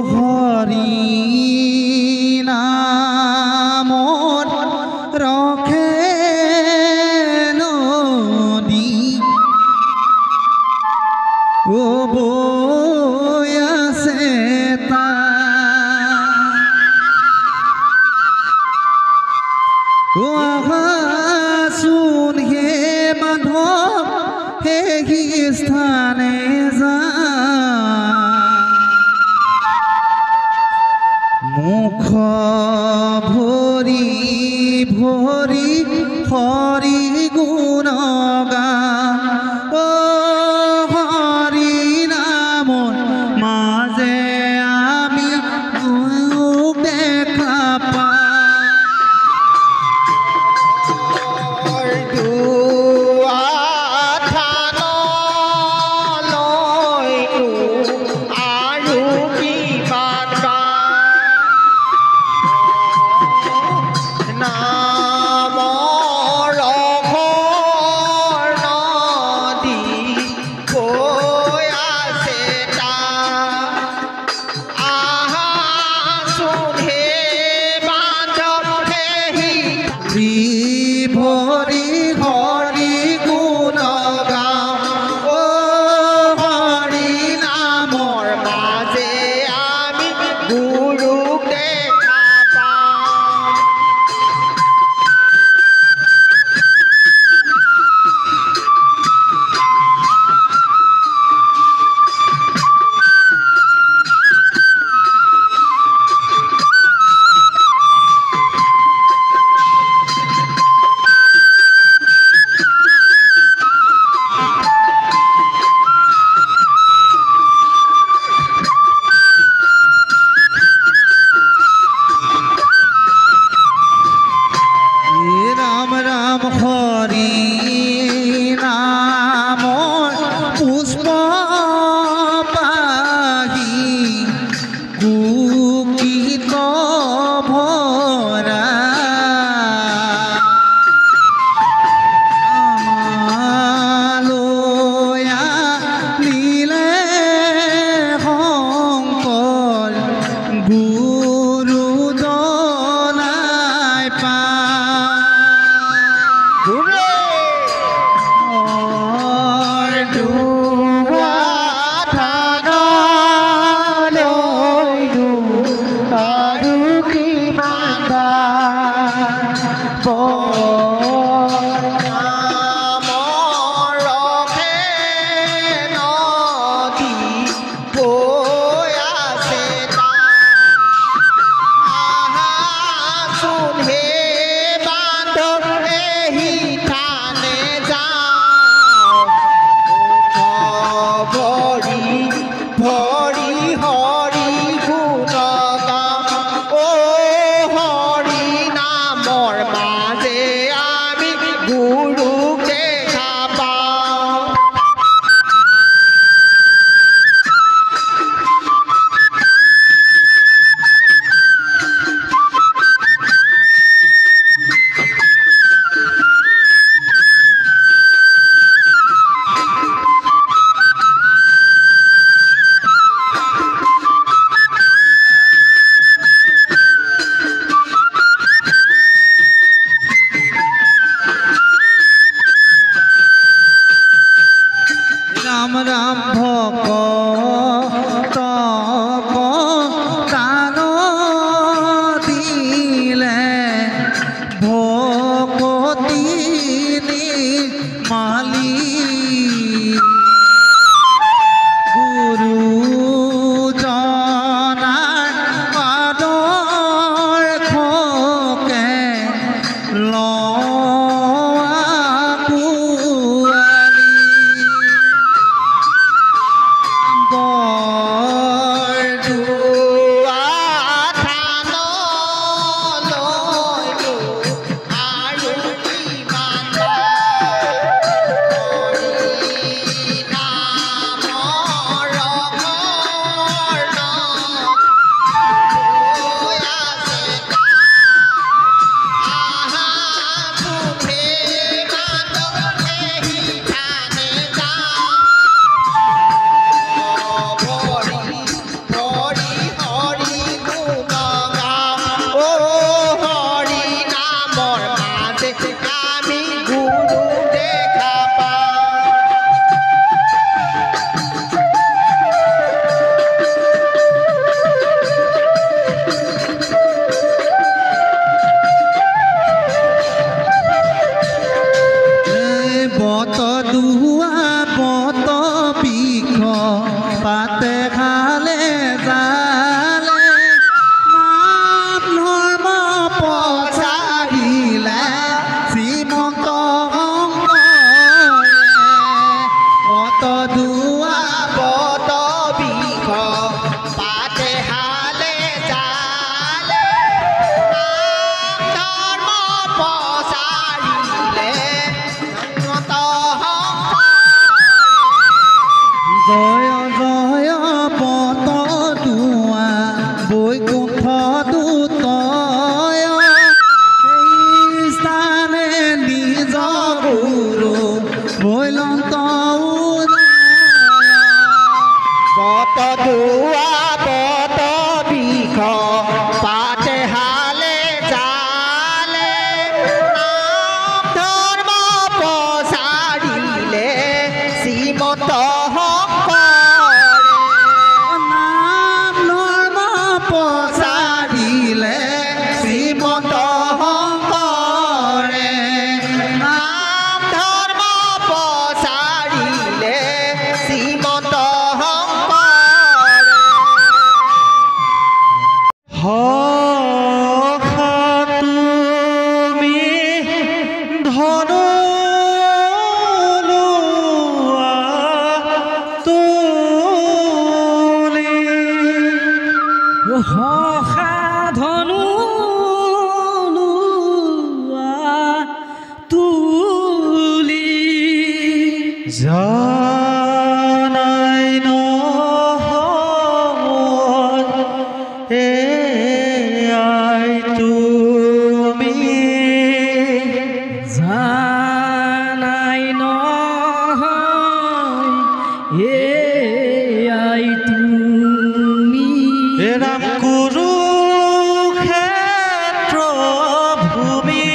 হৰি নামত ৰখে নদী বৈ আছে আহাচোন হে মাধৱ সেই স্থানে যা মুখ ভৰি ভৰি হৰি গুণ গা হৰি নামৰ মাজে আমি দেখা পা ভৰি হৰি গুণ গাওঁ হৰি নামৰ মাজে আমি গুৰুক দেখা পাওঁ ৰাম ৰাম হৰি নামৰ পুষ্প পাহি কুকিত ভৰা আমালয়া নীলে শংকৰ গুৰু দলাই পা do ধনু তুলি জানাই নহয় এয়াই তুমি জানাই নহয় এয়াই তুমি ৰাম কুৰুক্ষেত্ৰ ভূমি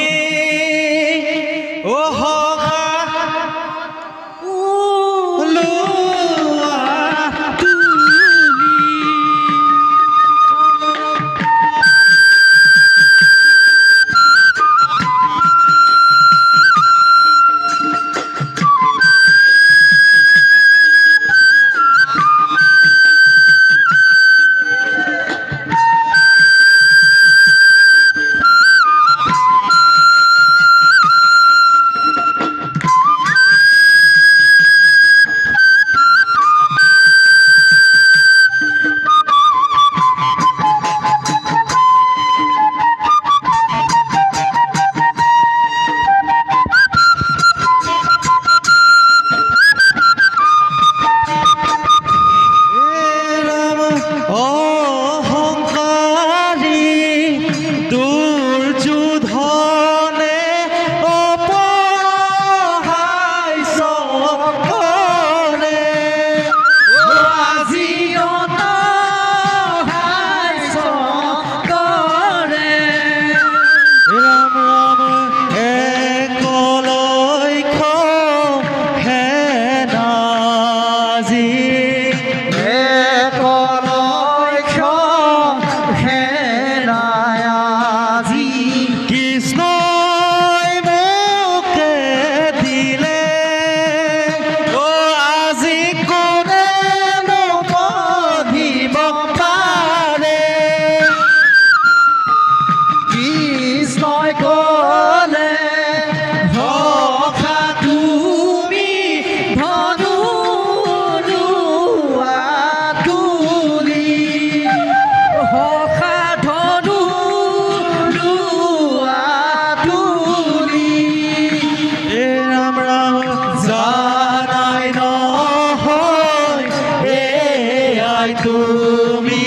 তুমি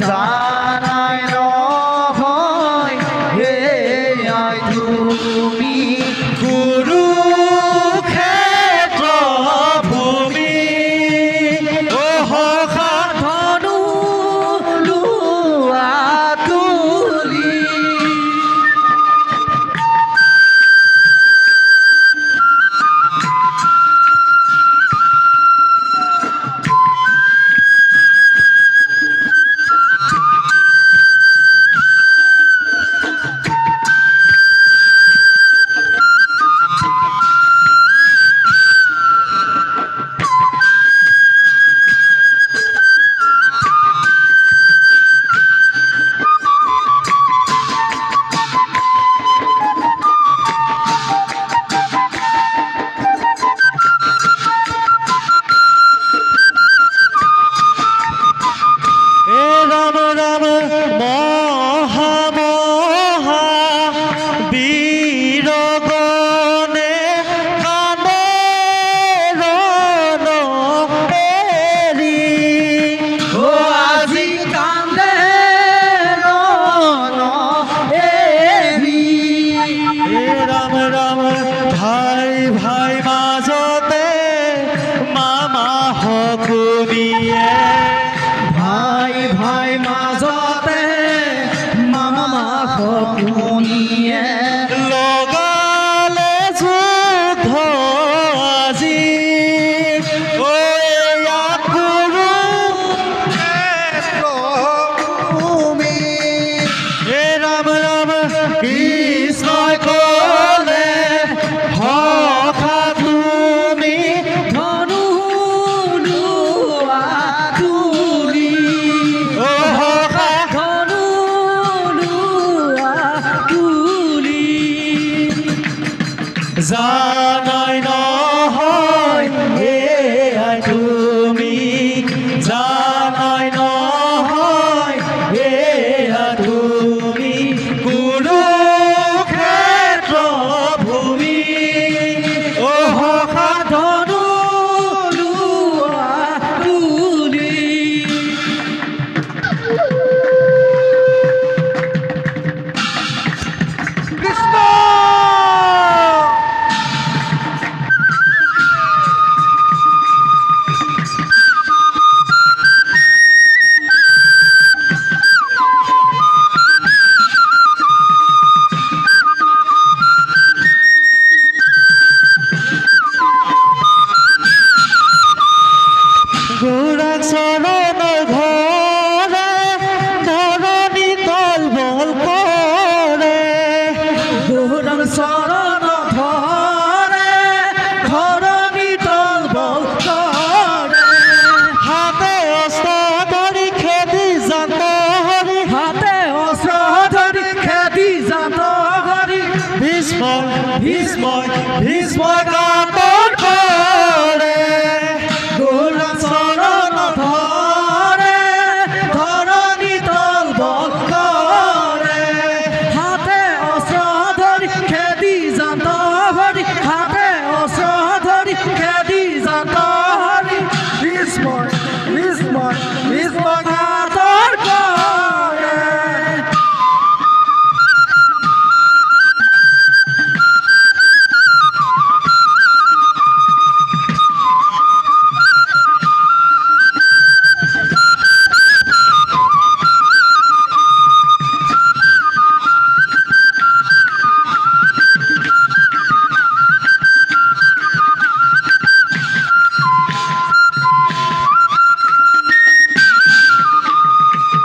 জানাই নহয় এয়াই তুমি কুৰুক্ষেত্ৰ ভূমি ধনু লোৱা তুলি ভাই মাজতে মামা হকুনিয়ে ভাই মাজতে মামা হকুনিয়ে লগালে যুদ্ধ আজি ৰাম ৰাম কৃষ্ণ কলে ধনু লোৱা তুলি ভীষ্মই কাতর করে গৌরাঙ্গ চরণ ধরে ধরণী তল বক্ষরে হাতে অস্ত্র ধরি খেদি জাত হরি হাতে অস্ত্র ধরি খেদি জাত হরি ভীষ্মই কাতর করে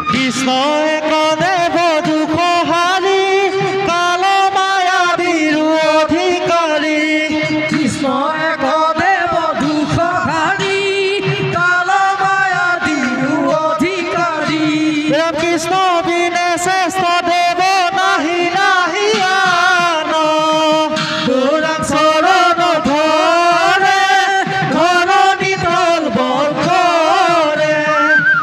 কৃষ্ণই কনে দুঃখ হারি কাল মায়াবীর অধিকারী কৃষ্ণ এক দেব দুঃখ হারি কাল মায়া দিউ অধিকারী প্রেম কৃষ্ণ বিনে শ্রেষ্ঠ দেব নাহি নাহি আন গৌরাঙ্গ চরণ ধরে ধরণী তল বক্ষরে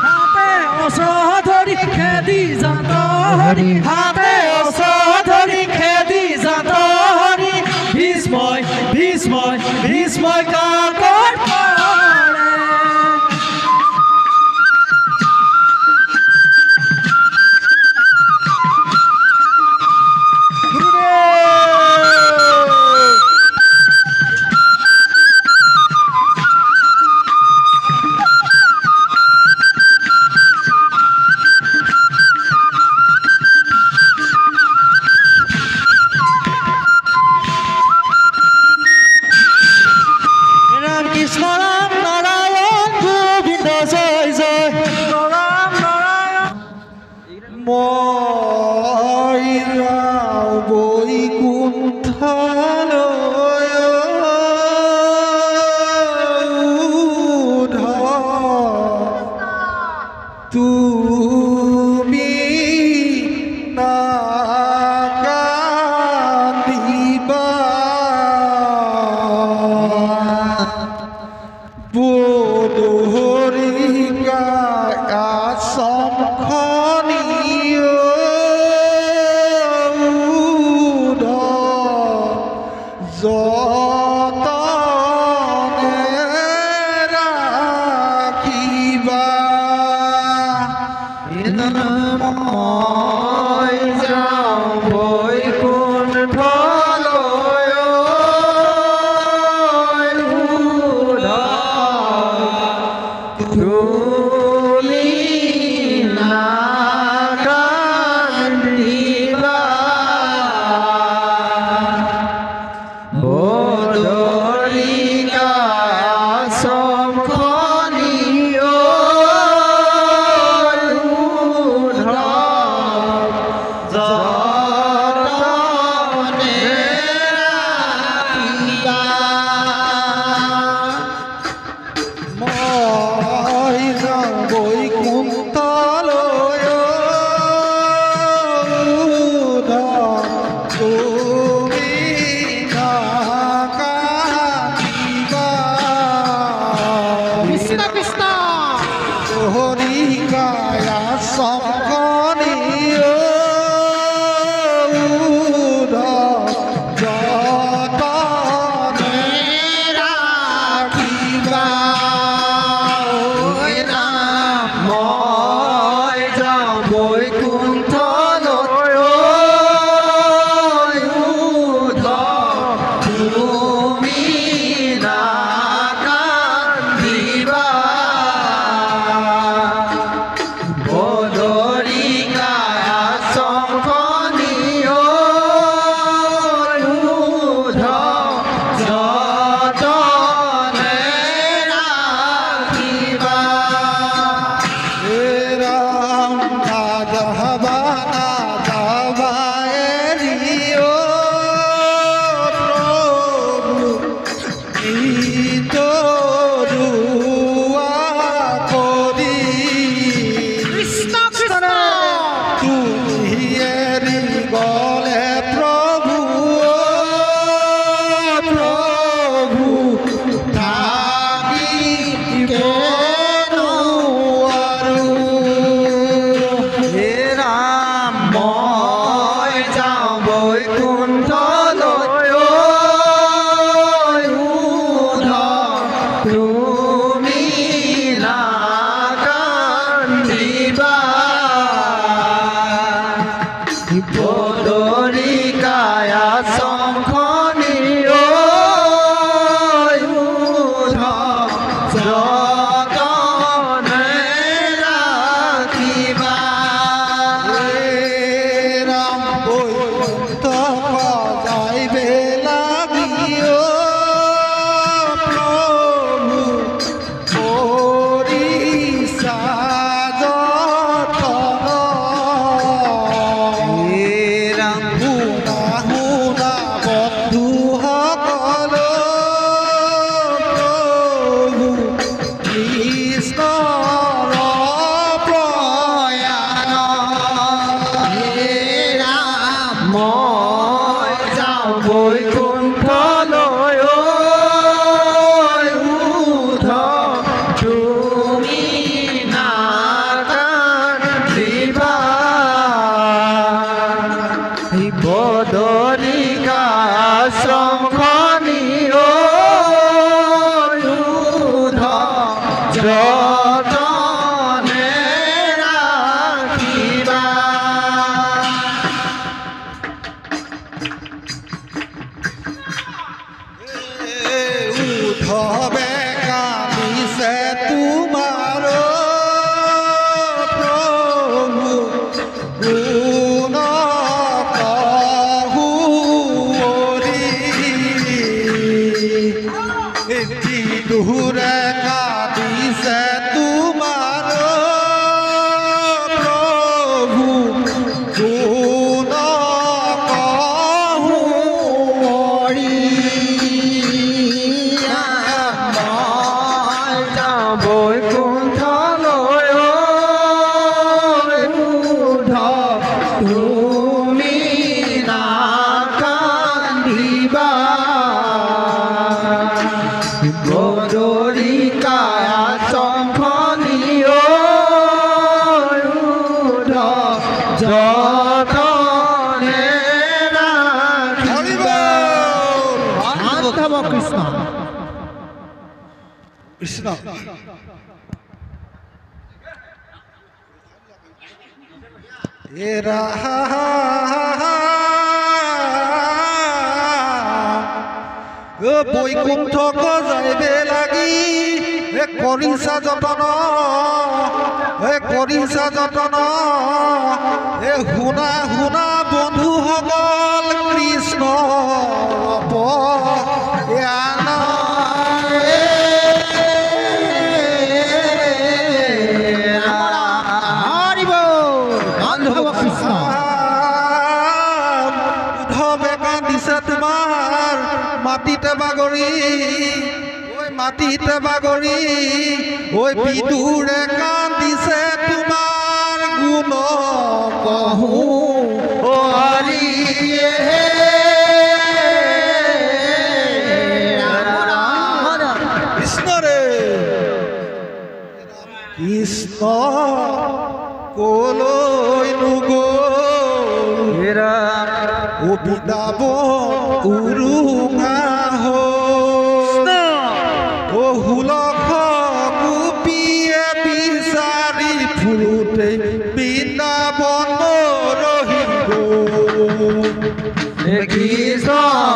হাতে অস্ত্র ধরি খেদি জাত হরি হাতে অস্ত্র ধরি খেদি জাত হরি ভীষ্মই কাতর করে রাম কৃষ্ণ রাম নারায়ণ গোবিন্দ জয় জয় রাম নারায়ণ মই বৈকুণ্ঠালয় তুমি নাকান্দিবা বোধরিকা আসংখনীয় যতনে রাখিবা মই যাওঁ বৈকুণ্ঠলৈ তুমি নাকান্দিবা বোধরিকা আসংখনীয় গলে প্রভু তুমি না কান্দিবা গদৰিকা চম্ফনিও যতনে ৰাখিবা মাধৱ কৃষ্ণ কৃষ্ণ এৰা বৈকুণ্ঠ যাইবে লাগি কৰিছা যতন কৰিছা যতন শুনা শুনা বন্ধুসকল কৃষ্ণ তোমাৰ মাটিতে বাগৰি ঐ বিদুৰে কান্দিছে তোমাৰ গুণ কহো হৰি কৃষ্ণৰে কৃষ্ণ কলৈ নগ'ল বৃন্দাব উৰুঙা হুলখ গোপীয়ে বিচাৰি ফুৰোতে বৃন্দাবন ৰহি কৃষ্ণ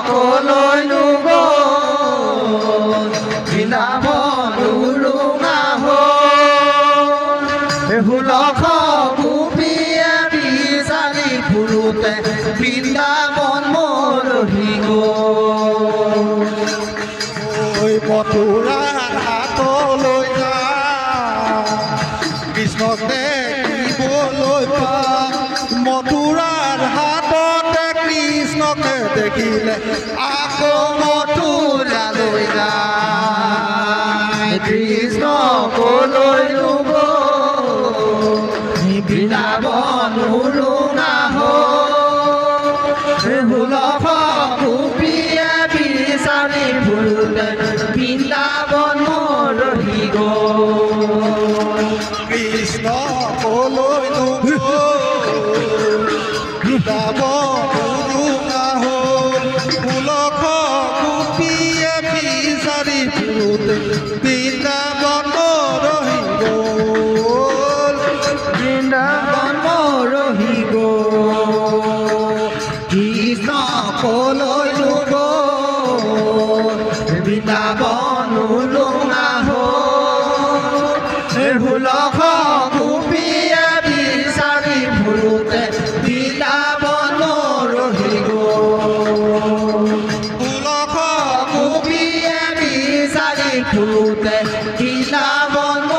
কলৈ নগ'ল বৃন্দাবন উৰুঙা হুলখ গোপীয়ে বিচাৰি ফুৰোতে বৃন্দাবন ৰহি মথুৰা হাতলৈ যা কৃষ্ণক দেখিবলৈ পা মথুৰাৰ হাততে কৃষ্ণকে দেখিলে আকৌ মথুৰালৈ যা কৃষ্ণ কলৈ নগ'ল বৃন্দাবন উৰুঙা হুলখ গোপীয়ে বিচাৰি ফুৰোতে বৃন্দাবন ৰহি কৃষ্ণ কলৈ নগ'ল বৃন্দাবন উৰুঙা হুলখ গোপীয়ে বিচাৰি ফুৰোতে বৃন্দাবন ৰহি বৃন্দাবন ৰহি কৃষ্ণ কলৈ নগ'ল বৃন্দাবন উৰুঙা হুলখ গোপীয়ে বিচাৰি ফুৰোতে বৃন্দাবন ৰহি হুলখ গোপীয়ে বিচাৰি ফুৰোতে বৃন্দাবন